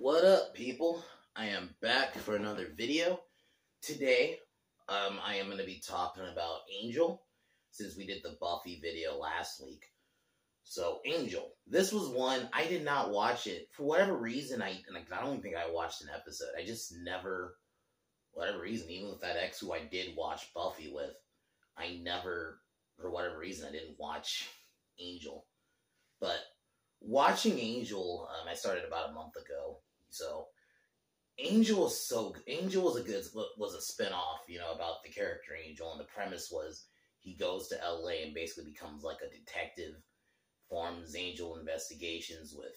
What up, people? I am back for another video. Today, I am going to be talking about Angel, since we did the Buffy video last week. So, Angel. This was one, I did not watch it. For whatever reason, I don't even think I watched an episode. I just never, whatever reason, even with that ex who I did watch Buffy with, I never, for whatever reason, I didn't watch Angel. But watching Angel, I started about a month ago. So, Angel was was a spinoff, about the character Angel, and the premise was he goes to LA and basically becomes like a detective, forms Angel investigations with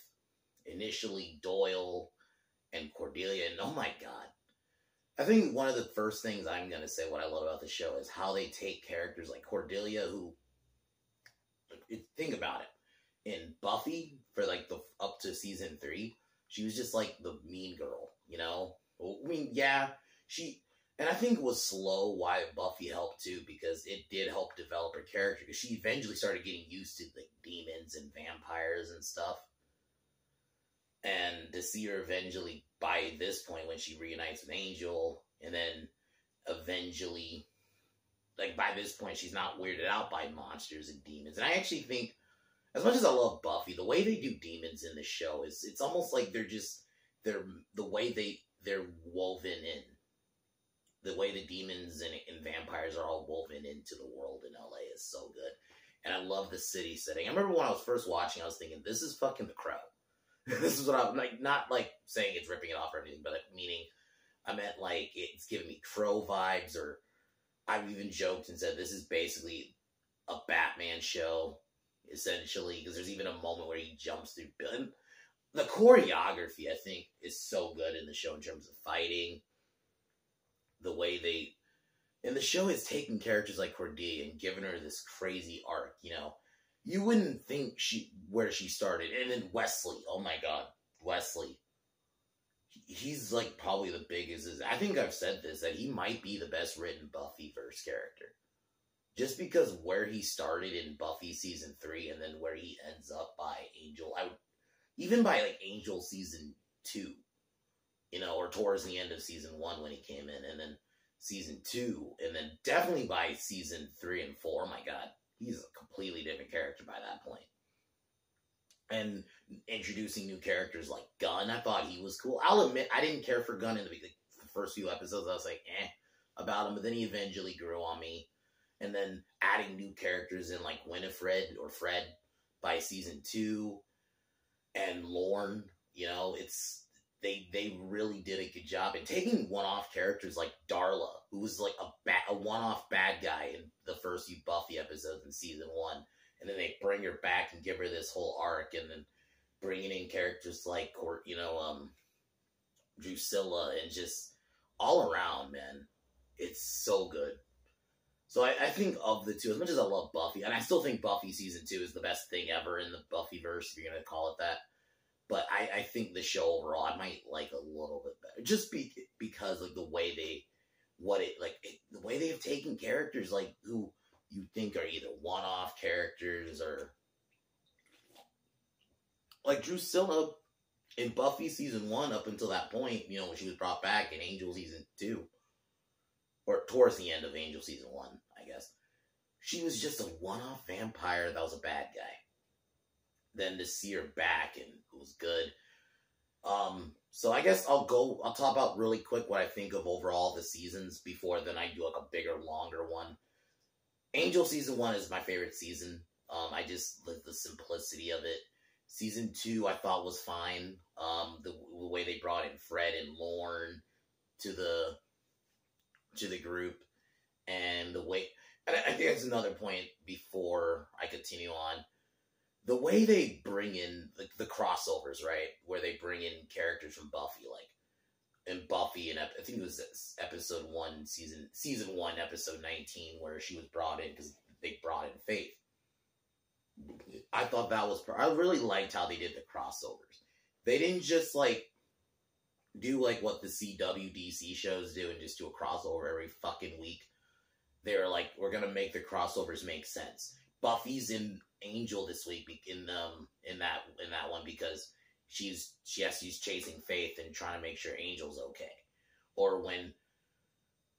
initially Doyle and Cordelia, and oh my god. I think one of the first things I'm going to say what I love about the show is how they take characters like Cordelia, who, think about it, in Buffy, for like up to season 3, she was just like the mean girl, I mean, yeah, and I think it was slow why Buffy helped too, because it did help develop her character, because she eventually started getting used to like demons and vampires and stuff. And to see her eventually, by this point, when she reunites with Angel, and then eventually, like by this point, she's not weirded out by monsters and demons. And I actually think, as much as I love Buffy, the way they do demons in the show it's almost like they're the way they're woven in. The way the demons and vampires are all woven into the world in LA is so good. And I love the city setting. I remember when I was first watching, I was thinking, this is fucking The Crow. This is what I'm like, not like saying it's ripping it off or anything, but meaning I meant like it's giving me Crow vibes, or I've even joked and said this is basically a Batman show, essentially, because there's even a moment where he jumps through. And the choreography, I think, is so good in the show in terms of fighting. The way and the show is taking characters like Cordelia and giving her this crazy arc, You wouldn't think where she started. And then Wesley, oh my god, Wesley. He's like probably the biggest. I think I've said this, that he might be the best written Buffyverse character. Just because where he started in Buffy season 3 and then where he ends up by Angel, even by like Angel season 2, or towards the end of season 1 when he came in, and then season 2, and then definitely by season 3 and 4, oh my god, he's a completely different character by that point. And introducing new characters like Gunn, I thought he was cool. I'll admit, I didn't care for Gunn in the first few episodes. I was like, about him, but then he eventually grew on me. And then adding new characters in like Winifred or Fred by season 2, and Lorne, they really did a good job. And taking one-off characters like Darla, who was like a one-off bad guy in the first few Buffy episodes in season 1, and then they bring her back and give her this whole arc, and then bringing in characters like Drusilla, and just all around, man, it's so good. So I think of the two, as much as I love Buffy, and I still think Buffy season 2 is the best thing ever in the Buffyverse, if you're going to call it that. But I think the show overall, I might like a little bit better. Just because like the way the way they've taken characters like who you think are either one-off characters, or like Drusilla in Buffy season 1 up until that point, when she was brought back in Angel season 2. Or towards the end of Angel season 1, I guess. She was just a one-off vampire that was a bad guy. Then to see her back, and it was good. So I guess I'll talk about really quick what I think of overall the seasons before then I do like a bigger, longer one. Angel season 1 is my favorite season. I just like the simplicity of it. Season 2 I thought was fine. The way they brought in Fred and Lorne to the group, and the way, and I think that's another point before I continue on, the way they bring in the crossovers, right, where they bring in characters from Buffy, like in Buffy, and I think it was episode 1, season 1, episode 19, where she was brought in because they brought in Faith. I thought that was, I really liked how they did the crossovers. They didn't just like do like what the CW DC shows do and just do a crossover every fucking week. They're like, we're gonna make the crossovers make sense. Buffy's in Angel this week in that one because she's chasing Faith and trying to make sure Angel's okay. Or when,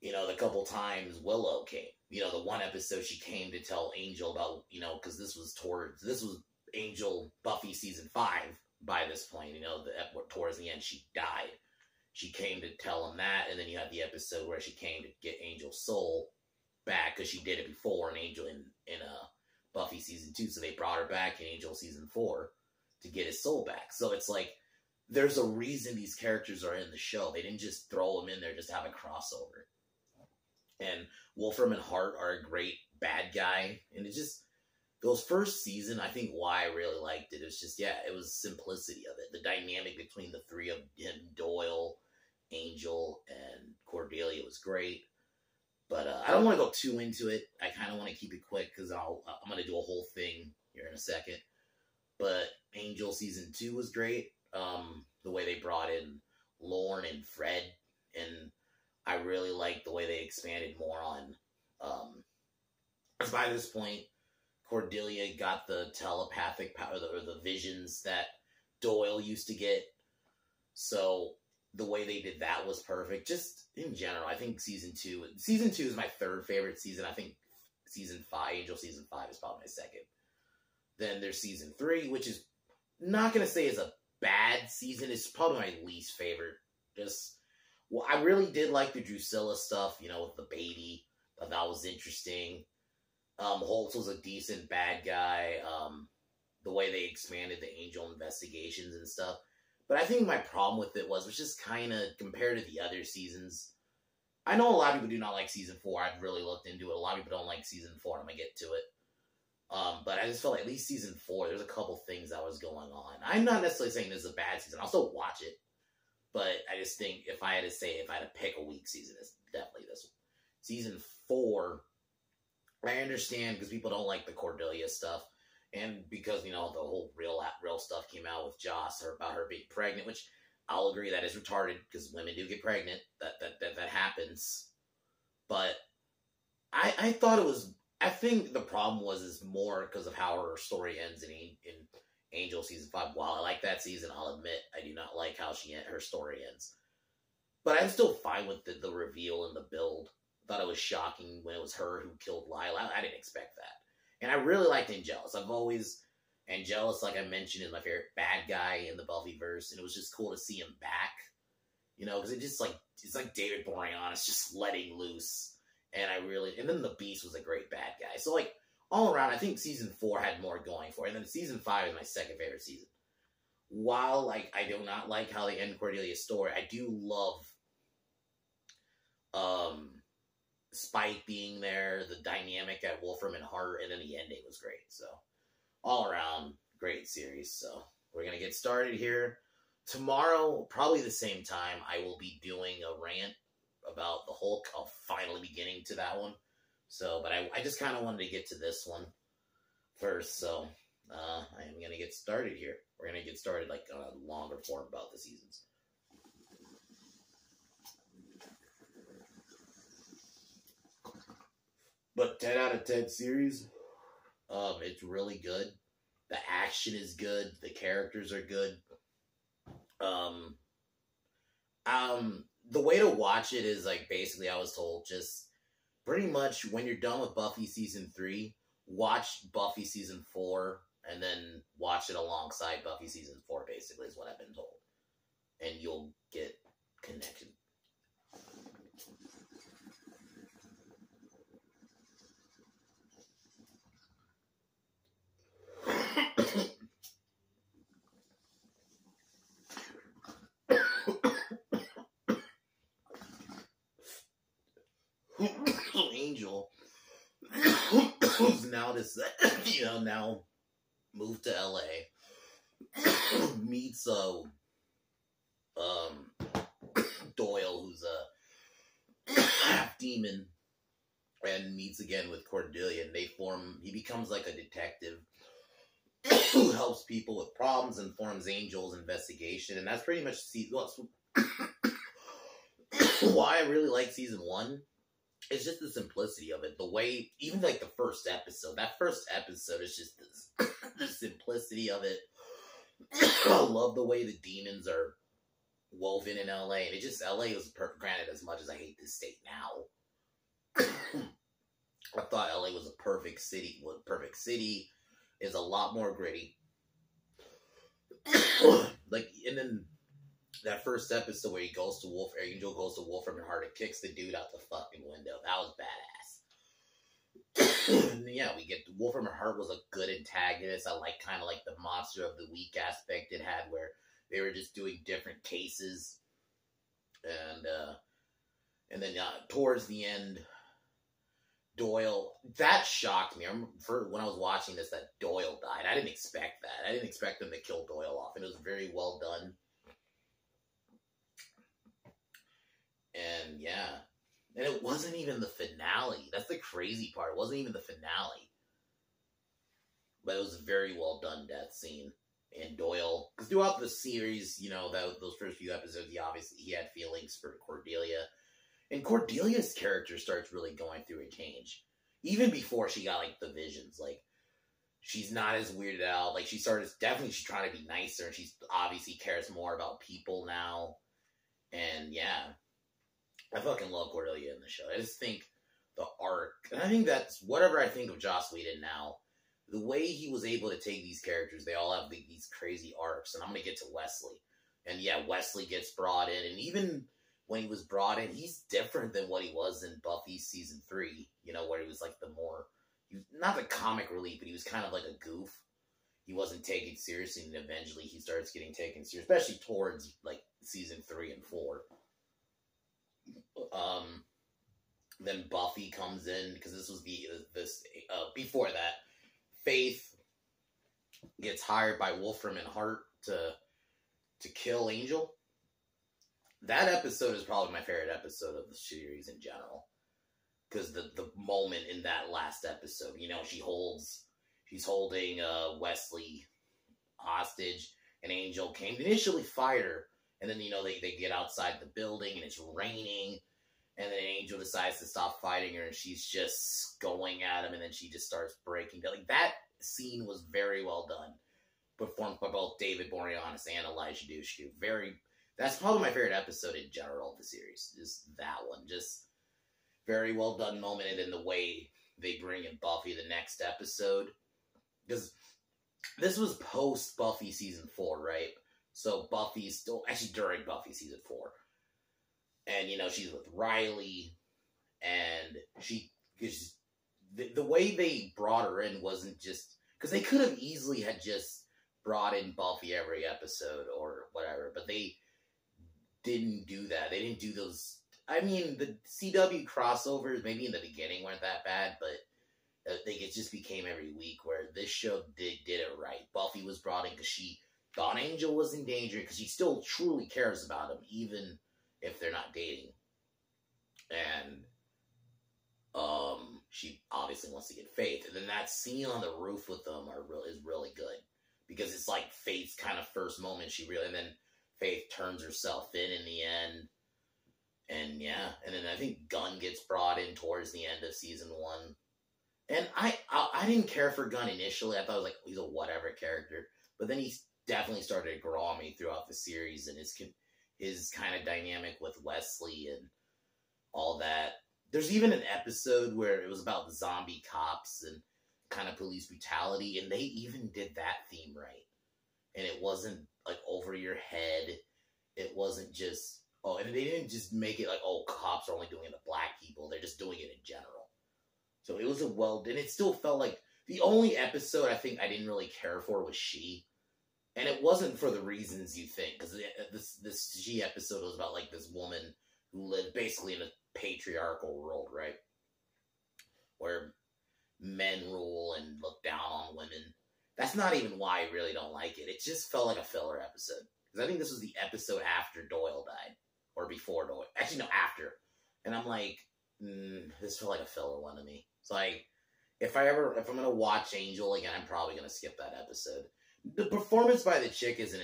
you know, the couple times Willow came. You know, the one episode she came to tell Angel about, you know, because this was Angel Buffy season 5 by this point, you know, towards the end she died. She came to tell him that, and then you have the episode where she came to get Angel's soul back, because she did it before in Angel in Buffy season 2, so they brought her back in Angel season 4 to get his soul back. So it's like, there's a reason these characters are in the show. They didn't just throw them in there just to have a crossover. And Wolfram and Hart are a great bad guy, and it just, those first season, I think why I really liked it is just, yeah, it was simplicity of it. The dynamic between the three of him, Doyle, Angel, and Cordelia was great. But I don't want to go too into it. I kind of want to keep it quick because I'm going to do a whole thing here in a second. But Angel season 2 was great. The way they brought in Lorne and Fred, and I really liked the way they expanded more on. Because by this point, Cordelia got the telepathic power, or the visions that Doyle used to get. So the way they did that was perfect. Just in general, I think season 2 is my third favorite season. I think season 5, Angel season 5 is probably my second. Then there's season 3, which is not going to say is a bad season. It's probably my least favorite. Well, I really did like the Drusilla stuff, you know, with the baby. Thought that was interesting. Holtz was a decent bad guy. The way they expanded the Angel investigations and stuff. But I think my problem with it was just kind of, compared to the other seasons, I know a lot of people do not like season 4. I've really looked into it. A lot of people don't like season 4, and I'm going to get to it. But I just felt like at least season 4, there's a couple things that was going on. I'm not necessarily saying this is a bad season. I'll still watch it. But I just think if I had to pick a weak season, it's definitely this one. Season 4, I understand because people don't like the Cordelia stuff. And because, you know, the whole real stuff came out with Joss about her being pregnant, which I'll agree that is retarded because women do get pregnant. That happens. But I thought it was, I think the problem is more because of how her story ends in Angel season 5. While I like that season, I'll admit I do not like how her story ends. But I'm still fine with the reveal and the build. I thought it was shocking when it was her who killed Lila. I didn't expect that. And I really liked Angelus. Angelus, like I mentioned, is my favorite bad guy in the Buffyverse, and it was just cool to see him back. You know, because it's like David Boreanaz just letting loose. And then the Beast was a great bad guy. So, like, all around, I think season 4 had more going for it. And then season 5 is my second favorite season. While, like, I do not like how they end Cordelia's story, I do love Spike being there, the dynamic at Wolfram and Hart, and then the ending was great. So, all around, great series. So, we're going to get started here. Tomorrow, probably the same time, I will be doing a rant about the Hulk. I'll finally be getting to that one. So, but I just kind of wanted to get to this one first. So, I am going to get started here. We're going to get started, like, on a longer form about the seasons. But 10 out of 10 series, it's really good. The action is good. The characters are good. The way to watch it is, like, basically I was told just pretty much when you're done with Buffy season 3, watch Buffy season 4, and then watch it alongside Buffy season 4, basically, is what I've been told. And you'll get connection. Angel, who's now now moved to LA, meets Doyle, who's a half demon, and meets again with Cordelia, and he becomes like a detective who helps people with problems and forms Angel's investigation, and that's pretty much why I really like season 1. It's just the simplicity of it. The way, even like the first episode is just the simplicity of it. I love the way the demons are woven in LA. And it just, LA was perfect. Granted, as much as I hate this state now, I thought LA was a perfect city. Well, perfect city is a lot more gritty. Like, and then that first episode where he goes to Angel goes to Wolfram and Hart and kicks the dude out the fucking window. That was badass. And yeah, we get Wolfram and Hart was a good antagonist. I like kind of like the monster of the week aspect it had, where they were just doing different cases, and then towards the end, Doyle, that shocked me. I remember when I was watching this that Doyle died. I didn't expect that. I didn't expect them to kill Doyle off, and it was very well done. And yeah, and it wasn't even the finale. That's the crazy part. It wasn't even the finale, but it was a very well done death scene. And Doyle, because throughout the series, you know, those first few episodes, he had feelings for Cordelia. And Cordelia's character starts really going through a change. Even before she got, like, the visions. Like, she's not as weirded out. Like, she's trying to be nicer. And she obviously cares more about people now. And, yeah. I fucking love Cordelia in the show. I just think the arc... And I think that's... Whatever I think of Joss Whedon now, the way he was able to take these characters, they all have these crazy arcs. And I'm going to get to Wesley. And, yeah, Wesley gets brought in. And even... when he was brought in, he's different than what he was in Buffy season 3, you know, where he was like not the comic relief, but he was kind of like a goof. He wasn't taken seriously, and eventually he starts getting taken seriously, especially towards like season 3 and 4. Then Buffy comes in, because this was before that, Faith gets hired by Wolfram and Hart to kill Angel. That episode is probably my favorite episode of the series in general. Because the moment in that last episode, you know, she's holding Wesley hostage, and Angel came to initially fight her, and then, you know, they get outside the building, and it's raining, and then Angel decides to stop fighting her, and she's just going at him, and then she just starts breaking down. Like, that scene was very well done. Performed by both David Boreanaz and Elijah Dushku. That's probably my favorite episode in general of the series, is that one. Just very well done moment, and then the way they bring in Buffy the next episode. Because this was post Buffy season 4, right? So Buffy's still, actually during Buffy season 4. And, you know, she's with Riley, and the way they brought her in wasn't just, because they could have easily had just brought in Buffy every episode or whatever, but they didn't do that. They didn't do those. I mean, the CW crossovers maybe in the beginning weren't that bad, but I think it just became every week, where this show did it right. Buffy was brought in because she thought Angel was in danger, because she still truly cares about him, even if they're not dating. And she obviously wants to get Faith. And then that scene on the roof with them is really good, because it's like Faith's kind of first moment. And then Faith turns herself in the end. And yeah, and then I think Gunn gets brought in towards the end of season 1. And I didn't care for Gunn initially. I thought it was like, he's a whatever character. But then he definitely started to grow on me throughout the series, and his kind of dynamic with Wesley and all that. There's even an episode where it was about zombie cops and kind of police brutality, and they even did that theme right. And it wasn't like over your head. It wasn't just, and they didn't just make it like, cops are only doing it to black people. They're just doing it in general. So it was and it still felt like, the only episode I think I didn't really care for was She. And it wasn't for the reasons you think, because this She episode was about like this woman who lived basically in a patriarchal world, right? Where men rule and look down on women. That's not even why I really don't like it. It just felt like a filler episode. Because I think this was the episode after Doyle died. Or before Doyle. Actually, no, after. And I'm like, this felt like a filler one to me. It's like, if I'm going to watch Angel again, I'm probably going to skip that episode. The performance by the chick isn't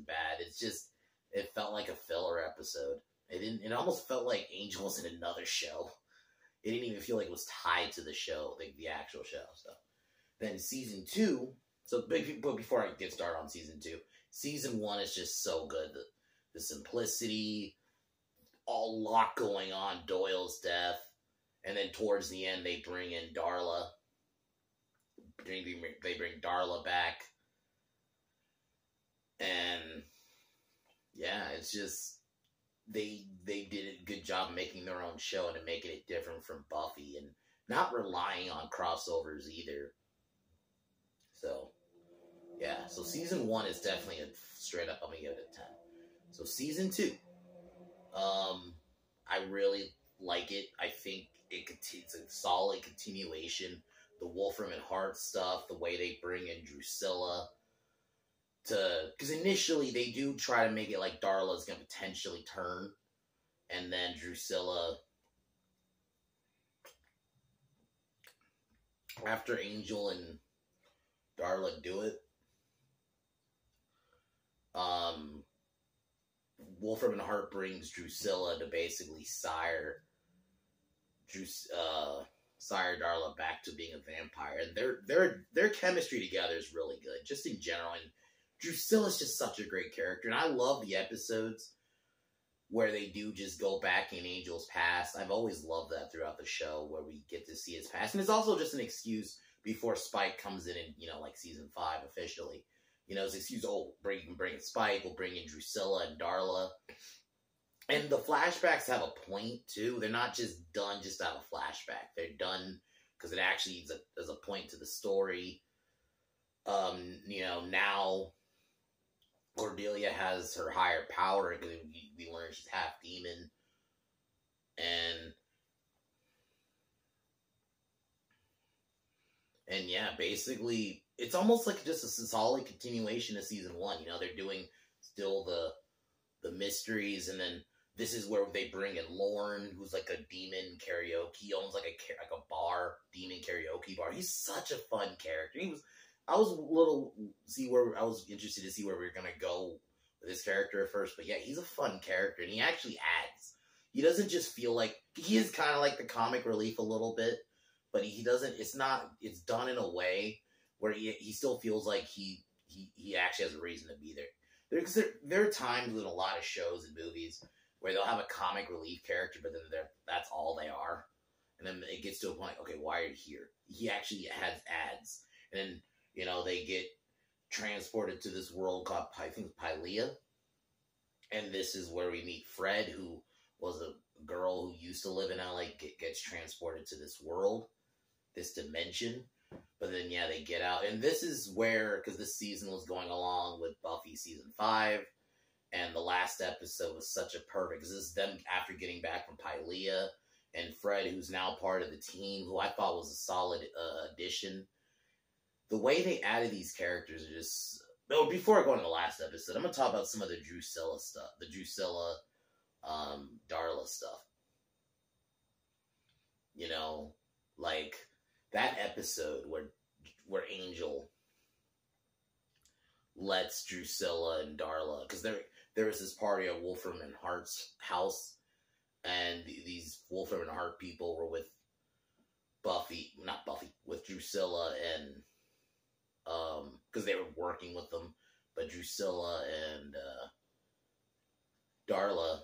bad. It's just, it felt like a filler episode. It almost felt like Angel was in another show. It didn't even feel like it was tied to the show, like the actual show. So then season 2, but before I get started on season 2, season 1 is just so good. The simplicity, a lot going on, Doyle's death, and then towards the end they bring in Darla. They bring Darla back, and yeah, it's just they did a good job making their own show and making it different from Buffy and not relying on crossovers either. So yeah, so season 1 is definitely a straight up, I'm gonna give it a 10. So season 2, I really like it. I think it's a solid continuation. The Wolfram and Hart stuff, the way they bring in Drusilla because initially they do try to make it like Darla's gonna potentially turn, and then Drusilla, after Angel and Darla do it, Wolfram and Hart brings Drusilla to basically sire Darla back to being a vampire, and their chemistry together is really good, just in general. And Drusilla's just such a great character, and I love the episodes where they do just go back in Angel's past. I've always loved that throughout the show, where we get to see his past, and it's also just an excuse before Spike comes in, like season 5 officially. It's an excuse. We can bring in Spike. We'll bring in Drusilla and Darla. And the flashbacks have a point, too. They're not just done just out of flashback. They're done because it actually is a point to the story. Now Cordelia has her higher power because we learn she's half demon. And yeah, basically, it's almost like just a solid continuation of season 1. They're doing still the mysteries, and then this is where they bring in Lorne, who's like a demon karaoke. He owns like a bar, demon karaoke bar. He's such a fun character. I was interested to see where we were gonna go with this character at first, but yeah, he's a fun character, and he actually adds. He doesn't just feel like he is kind of like the comic relief a little bit, but he doesn't. It's done in a way where he still feels like he actually has a reason to be there. There are times in a lot of shows and movies where they'll have a comic relief character, but then that's all they are. And then it gets to a point, okay, why are you here? He actually has ads. And then, they get transported to this world called, I think, Pylea. And this is where we meet Fred, who was a girl who used to live in LA, gets transported to this world, this dimension. But then, yeah, they get out. And this is where, because this season was going along with Buffy season 5, and the last episode was such a perfect, because this is them after getting back from Pylea, and Fred, who's now part of the team, who I thought was a solid addition. The way they added these characters are just... Oh, before I go into the last episode, I'm going to talk about some of the Drusilla stuff. The Drusilla, Darla stuff. Like that episode where Angel lets Drusilla and Darla... Because there was this party at Wolfram and Hart's house, and these Wolfram and Hart people were with with Drusilla and, because they were working with them, but Drusilla and Darla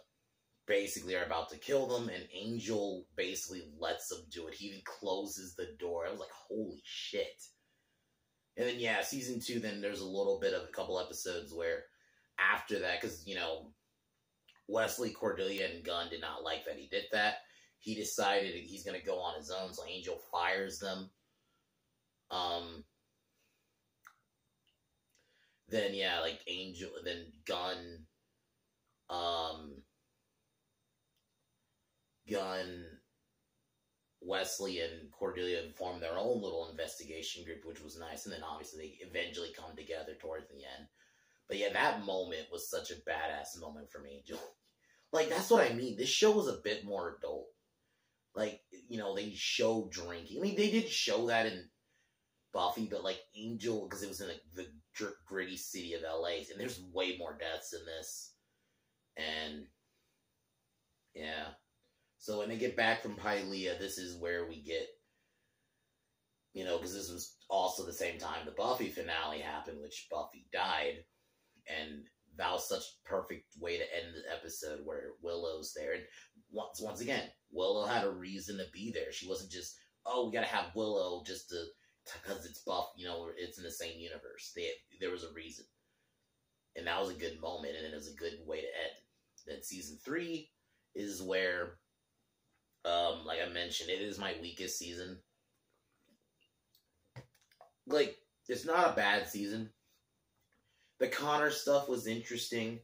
basically are about to kill them, and Angel basically lets them do it. He even closes the door. I was like, holy shit. And then, yeah, season 2, then there's a couple episodes where after that, because, Wesley, Cordelia, and Gunn did not like that he did that. He decided he's going to go on his own, so Angel fires them. Then, yeah, like Angel, then Gunn, Wesley, and Cordelia formed their own little investigation group, which was nice. And then, obviously, they eventually come together towards the end. But yeah, that moment was such a badass moment from Angel. Like, that's what I mean. This show was a bit more adult. Like, they show drinking. I mean, they did show that in Buffy, but like Angel, because it was in the gritty city of LA, and there's way more deaths in this. And yeah. So when they get back from Pylea, this is where we get, because this was also the same time the Buffy finale happened, which Buffy died. And that was such a perfect way to end the episode where Willow's there. And once again, Willow had a reason to be there. She wasn't just, oh, we gotta have Willow just because it's buff, it's in the same universe. There was a reason. And that was a good moment, and it was a good way to end. Then season 3 is where, like I mentioned, it is my weakest season. Like, it's not a bad season. The Connor stuff was interesting.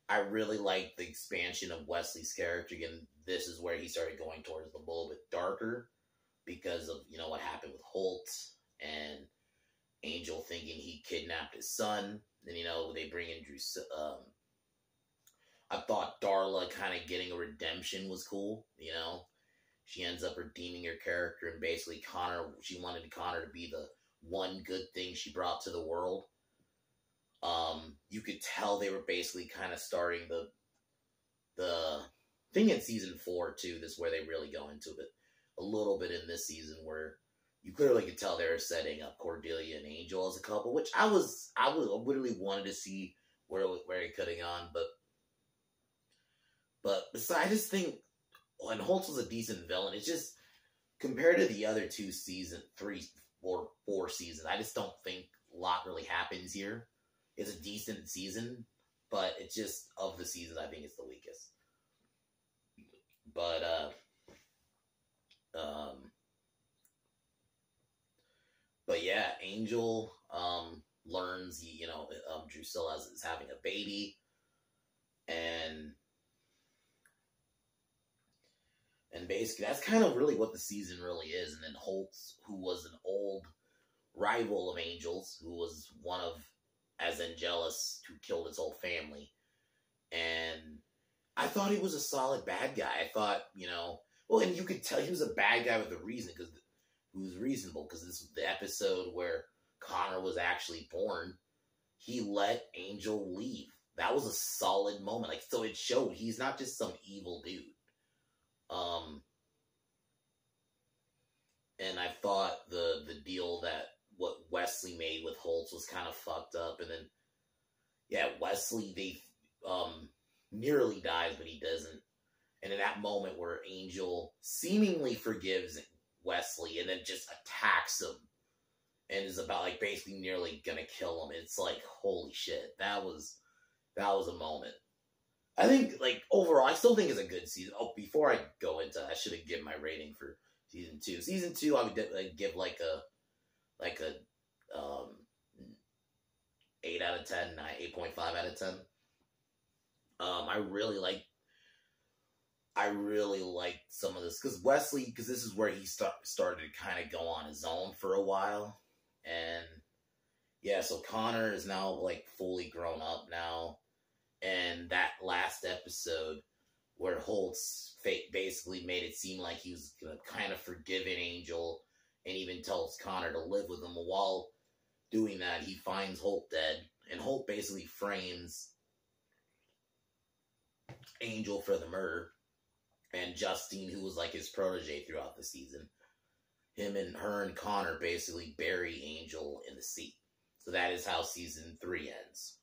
I really liked the expansion of Wesley's character. Again, this is where he started going towards the little bit darker because of, what happened with Holt and Angel thinking he kidnapped his son. Then, they bring in Drew. I thought Darla kind of getting a redemption was cool, She ends up redeeming her character, and basically she wanted Connor to be the one good thing she brought to the world. You could tell they were basically kind of starting the thing in season 4 too. This is where they really go into it a little bit in this season, where you clearly could tell they were setting up Cordelia and Angel as a couple, which I literally wanted to see where it could have gone, but besides, I just think when Holtz was a decent villain, it's just compared to the other 3 or 4 seasons, I just don't think a lot really happens here. It's a decent season, but it's just, of the seasons, I think it's the weakest. But yeah, Angel learns Drusilla is having a baby, and basically that's kind of really what the season really is. And then Holtz, who was an old rival of Angel's, who was one of as Angelus, who killed his whole family, and I thought he was a solid bad guy. I thought, and you could tell he was a bad guy with a reason, because he was reasonable, because this was the episode where Connor was actually born. He let Angel leave. That was a solid moment. So it showed he's not just some evil dude. And I thought the deal that what Wesley made with Holtz was kind of fucked up. And then, yeah, Wesley, they nearly dies, but he doesn't. And in that moment where Angel seemingly forgives Wesley and then just attacks him and is about, basically nearly gonna kill him, it's like, holy shit, that was a moment. I think, overall, I still think it's a good season. Oh, before I go into, I should have given my rating for season 2. Season 2, I would give a 8 out of 10, 8.5 out of 10. I really like some of this, because this is where he started to kind of go on his own for a while. And yeah, so Connor is now fully grown up now. And that last episode where Holtz basically made it seem like he was gonna kind of forgive an Angel and even tells Connor to live with him. While doing that, he finds Holt dead, and Holt basically frames Angel for the murder. And Justine, who was his protege throughout the season, her and Connor basically bury Angel in the sea. So that is how season 3 ends.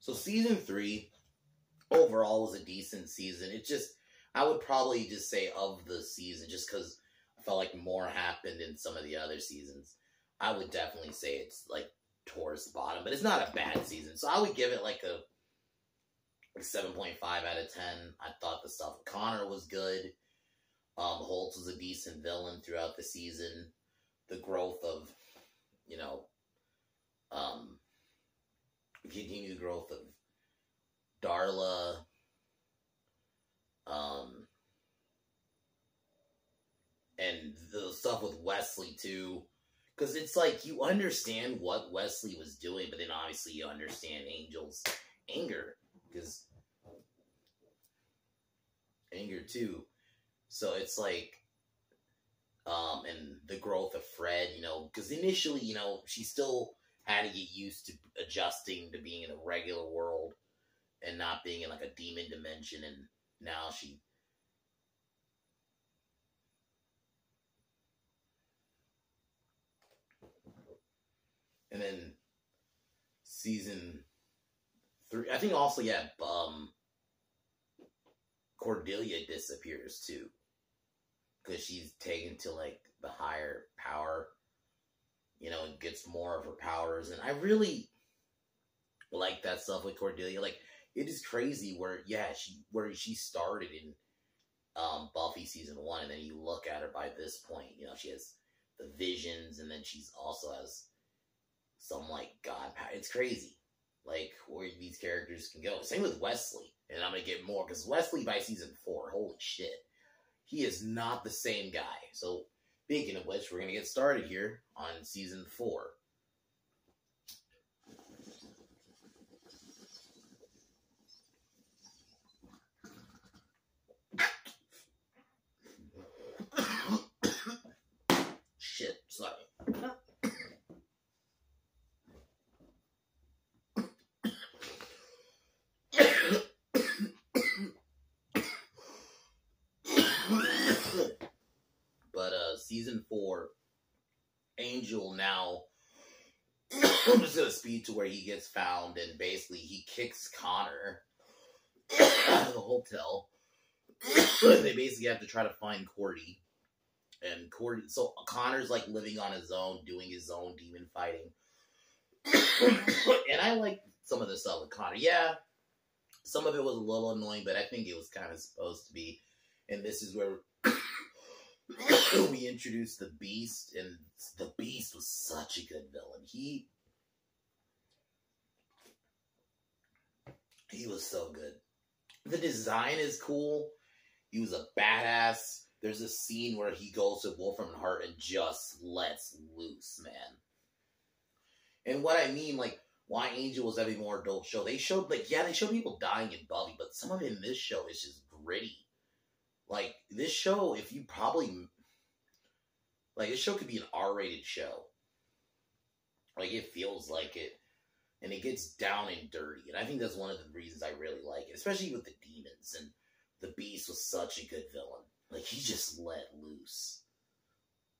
So season 3 overall was a decent season. I would probably just say of the season, just because I felt like more happened in some of the other seasons, I would definitely say it's towards the bottom, but it's not a bad season. So I would give it a 7.5 out of 10. I thought the stuff with Connor was good. Holtz was a decent villain throughout the season. The growth of, continued growth of Darla, and the stuff with Wesley too, because it's you understand what Wesley was doing, but then obviously you understand Angel's anger, because anger too. So it's and the growth of Fred, because initially, she still had to get used to adjusting to being in a regular world, and not being in like a demon dimension, and now she. And then season 3, I think also, yeah, Cordelia disappears too. Because she's taken to like the higher power, and gets more of her powers. And I really like that stuff with Cordelia. Like, it is crazy where she started in Buffy season 1, and then you look at her by this point, she has the visions, and then she's also has some like god power. It's crazy, like where these characters can go. Same with Wesley, and I'm gonna get more because Wesley by season 4, holy shit, he is not the same guy. So speaking of which, we're gonna get started here on season 4. Shit, sorry. But season 4, Angel now I'm just gonna speed to where he gets found, and basically he kicks Connor out of the hotel. They basically have to try to find Cordy. And so Connor's like living on his own, doing his own demon fighting. And I like some of the stuff with Connor. Yeah, some of it was a little annoying, but I think it was kind of supposed to be. And this is where we introduced the Beast, and the Beast was such a good villain. He was so good. The design is cool. He was a badass. There's a scene where he goes to Wolfram and Hart and just lets loose, man. And what I mean, like, why Angel was having a more adult show. They showed, like, yeah, they showed people dying in Buffy, but some of it in this show is just gritty. Like, this show, if you probably... Like, this show could be an R-rated show. Like, it feels like it. And it gets down and dirty. And I think that's one of the reasons I really like it. Especially with the demons. And the Beast was such a good villain. Like, he just let loose.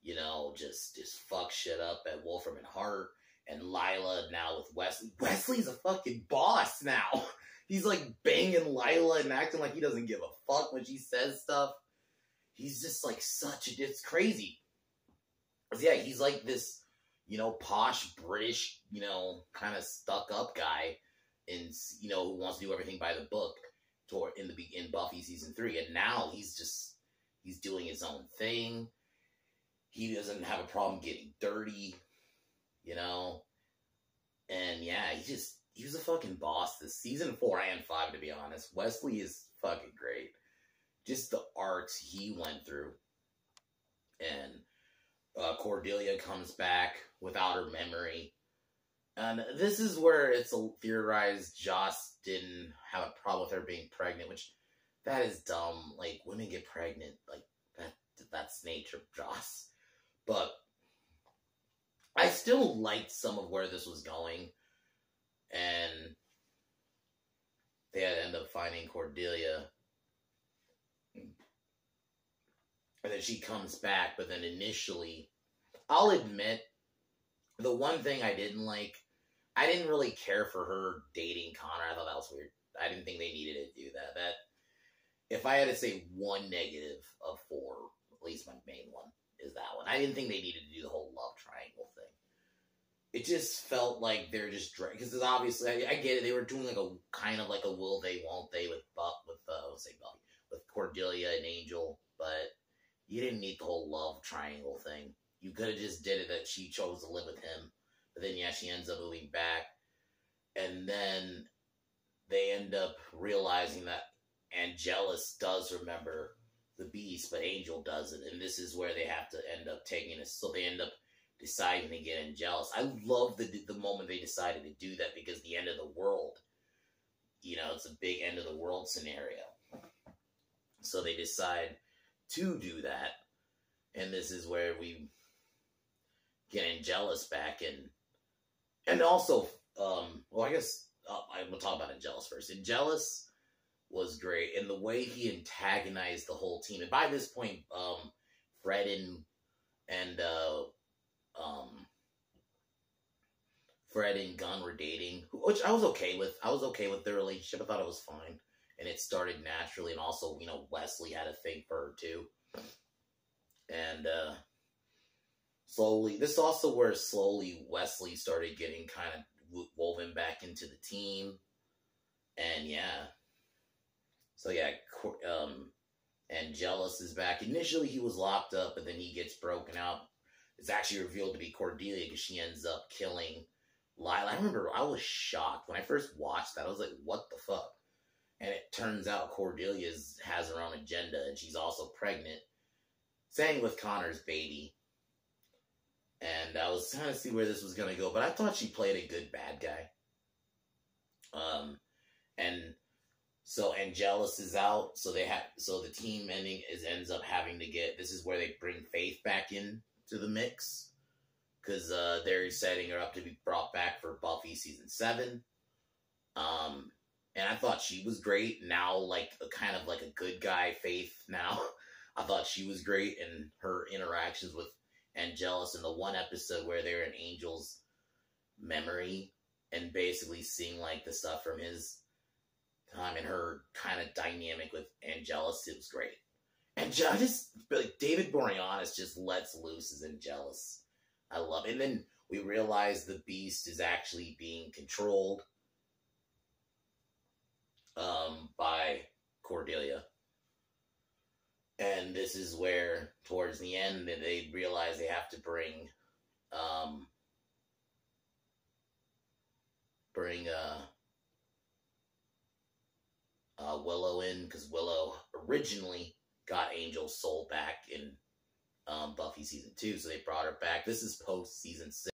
You know, just fuck shit up at Wolfram and Hart. And Lila now with Wesley. Wesley's a fucking boss now. He's like banging Lila and acting like he doesn't give a fuck when she says stuff. He's just like it's crazy. Yeah, he's like this, you know, posh British, you know, kind of stuck up guy, and you know, who wants to do everything by the book. In Buffy season 3, and now he's doing his own thing. He doesn't have a problem getting dirty, you know. And yeah, he was a fucking boss this season 4 and 5, to be honest. Wesley is fucking great. Just the arcs he went through. And Cordelia comes back without her memory. And this is where it's theorized Joss didn't have a problem with her being pregnant, which, that is dumb. Like, women get pregnant. Like, that's nature of Joss. But I still liked some of where this was going. And they had to end up finding Cordelia. And then she comes back, but then initially, I'll admit, the one thing I didn't like, I didn't really care for her dating Connor. I thought that was weird. I didn't think they needed to do that. If I had to say one negative of 4, at least my main one, is that one. I didn't think they needed to do the whole love triangle thing. It just felt like they're just... Because obviously, I get it, they were doing like a kind of like a will they, won't they with Cordelia and Angel, but you didn't need the whole love triangle thing. You could have just did it that she chose to live with him. But then, yeah, she ends up moving back. And then they end up realizing that Angelus does remember the Beast, but Angel doesn't. And this is where they have to end up taking it. So they end up deciding to get Angelus. I love the moment they decided to do that, because the end of the world, you know, it's a big end of the world scenario. So they decide to do that. And this is where we get Angelus back, and also, well, I guess I'm gonna talk about Angelus first. Angelus was great, and the way he antagonized the whole team. And by this point, Fred and um, Fred and Gunn were dating, which I was okay with. I was okay with their relationship. I thought it was fine, and it started naturally. And also, Wesley had a thing for her too, and slowly, this is also where slowly Wesley started getting kind of woven back into the team, and yeah. So yeah, Angelus is back. Initially, he was locked up, but then he gets broken out. It's actually revealed to be Cordelia because she ends up killing Lila. I remember I was shocked when I first watched that. I was like, what the fuck? And it turns out Cordelia has her own agenda, and she's also pregnant. Same with Connor's baby. And I was trying to see where this was going to go, but I thought she played a good bad guy. And so Angelus is out, so the team ends up having to get. This is where they bring Faith back in to the mix, because they're setting her up to be brought back for Buffy season 7. And I thought she was great. Now, like kind of like a good guy Faith. Now, I thought she was great in her interactions with Angelus in the one episode where they're in Angel's memory and basically seeing like the stuff from his time and her kind of dynamic with Angelus. It was great. And just like David Boreanaz just lets loose as Angelus. I love it. And then we realize the Beast is actually being controlled by Cordelia. And this is where, towards the end, they realize they have to bring Willow in, because Willow originally got Angel's soul back in Buffy season 2, so they brought her back. This is post season 6.